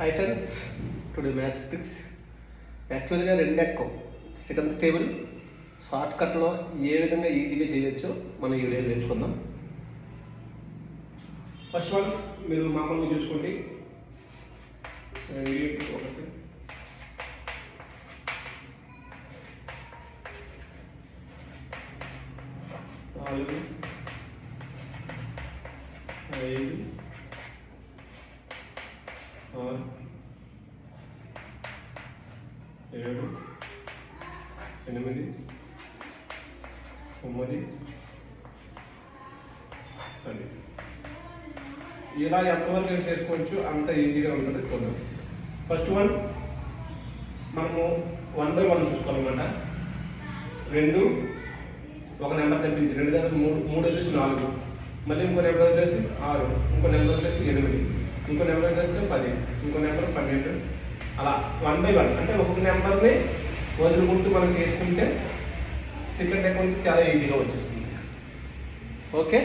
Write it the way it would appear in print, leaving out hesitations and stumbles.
Hi friends, today maths tricks. యాక్చువల్గా రెండు ఎక్కం second table short కట్లో ఏ విధంగా ఈజీగా చేయొచ్చో మనం ఈ వీడియో నేర్చుకుందాం. ఫస్ట్ వన్ మీరు మామూలుగా చూసుకోండి. ఒకటి 4 5 6 7 8 9 10. ఇలా ఎంతవరకు చేసుకోవచ్చు అంత ఈజీగా ఉంటుంది. చూద్దాం. ఫస్ట్ వన్ మనము 1 by 1 చూసుకోవాలన్నమాట. 2 ఒక నెంబర్ తప్పించి 2 దగ్గర 3 వచ్చేసి 4, మళ్ళీ ఇంకో నెంబర్ వచ్చేసి 6, ఇంకో నెంబర్ వచ్చేసి 8, ఇంకో నెంబర్ వచ్చేసి 10, ఇంకో నెంబర్ 12. అలా 1 by 1 అంటే ఒక్కొక్క నెంబర్ని వదులుకుంటూ మనం చేసుకుంటే సెకండ్ అకౌంట్కి చాలా ఈజీగా వచ్చేస్తుంది. ఓకే.